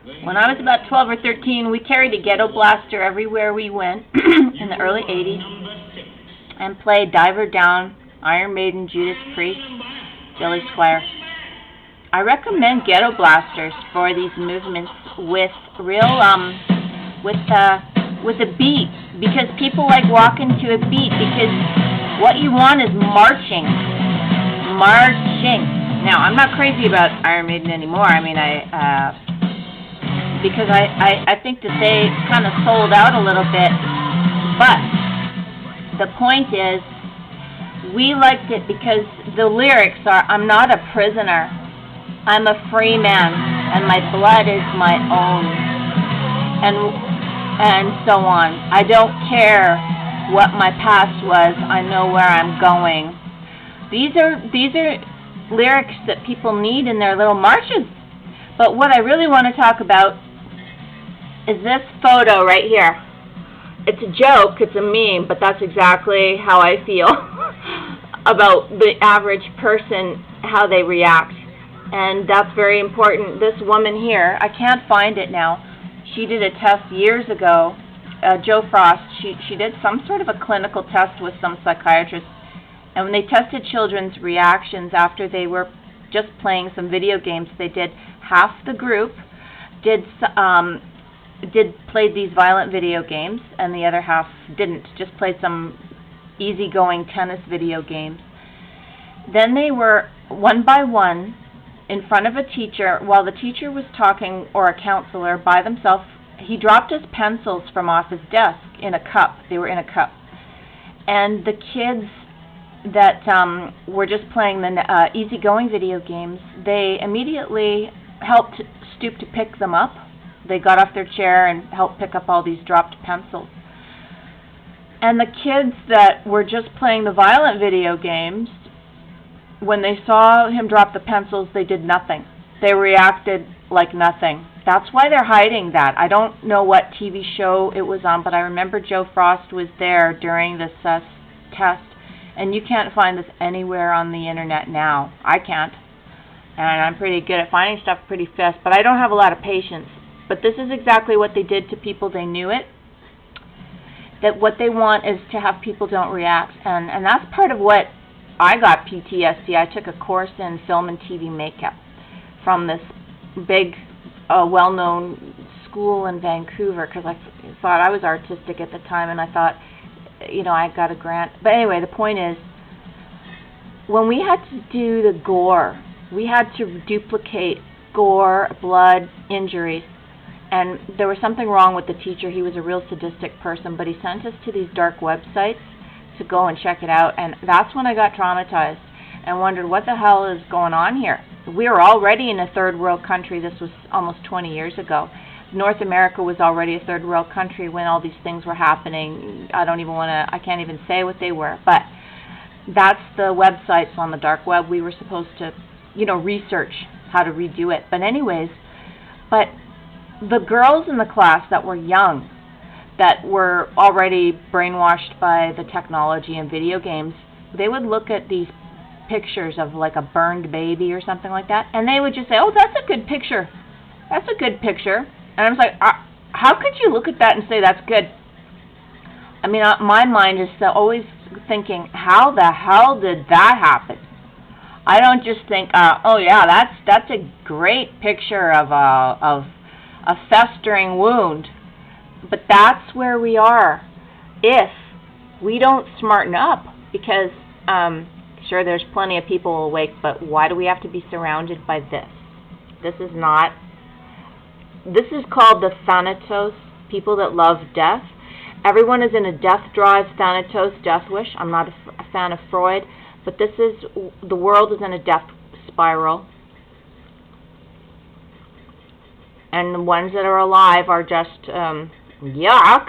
When I was about 12 or 13, we carried a ghetto blaster everywhere we went in the early 80s and played Diver Down, Iron Maiden, Judas Priest, Billy Squire. I recommend ghetto blasters for these movements with real, with a beat, because people like walking to a beat, because what you want is marching. Now, I'm not crazy about Iron Maiden anymore. I mean, because I think that they kind of sold out a little bit, but the point is, we liked it because the lyrics are, I'm not a prisoner, I'm a free man, and my blood is my own, and so on. I don't care what my past was, I know where I'm going. These are lyrics that people need in their little marches. But what I really want to talk about is this photo right here. It's a joke, it's a meme, but that's exactly how I feel about the average person, how they react. And that's very important. This woman here, I can't find it now. She did a test years ago, Jo Frost. She did some sort of a clinical test with some psychiatrist. And when they tested children's reactions after they were just playing some video games, they did half the group did play these violent video games, and the other half didn't, just played some easygoing tennis video games. Then they were, one by one, in front of a teacher, while the teacher was talking, or a counselor, by themselves. He dropped his pencils from off his desk in a cup. They were in a cup. And the kids that were just playing the easygoing video games, they immediately helped stoop to pick them up. They got off their chair and helped pick up all these dropped pencils. And the kids that were just playing the violent video games, when they saw him drop the pencils, they did nothing. They reacted like nothing. That's why they're hiding that. I don't know what TV show it was on, but I remember Jo Frost was there during this test. And you can't find this anywhere on the internet now. I can't. And I'm pretty good at finding stuff pretty fast, but I don't have a lot of patience. But this is exactly what they did to people. They knew it. That what they want is to have people don't react. And that's part of what I got PTSD. I took a course in film and TV makeup from this big, well-known school in Vancouver, because I thought I was artistic at the time, and I thought, you know, I got a grant. But anyway, the point is, when we had to do the gore, we had to duplicate gore, blood, injuries. And there was something wrong with the teacher. He was a real sadistic person, but he sent us to these dark websites to go and check it out. And that's when I got traumatized and wondered, what the hell is going on here? We were already in a third world country. This was almost 20 years ago. North America was already a third world country when all these things were happening. I can't even say what they were, but that's the websites on the dark web. We were supposed to, you know, research how to redo it. But anyways, the girls in the class that were young, that were already brainwashed by the technology and video games, they would look at these pictures of like a burned baby or something like that, and they would just say, oh, that's a good picture. That's a good picture. And I was like, how could you look at that and say that's good? I mean, my mind is always thinking, how the hell did that happen? I don't just think, oh yeah, that's a great picture of a festering wound. But that's where we are if we don't smarten up, because sure, there's plenty of people awake, but why do we have to be surrounded by this? This is called the thanatos, people that love death. Everyone is in a death drive, thanatos, death wish. I'm not a fan of Freud, but the world is in a death spiral. And the ones that are alive are just, yuck.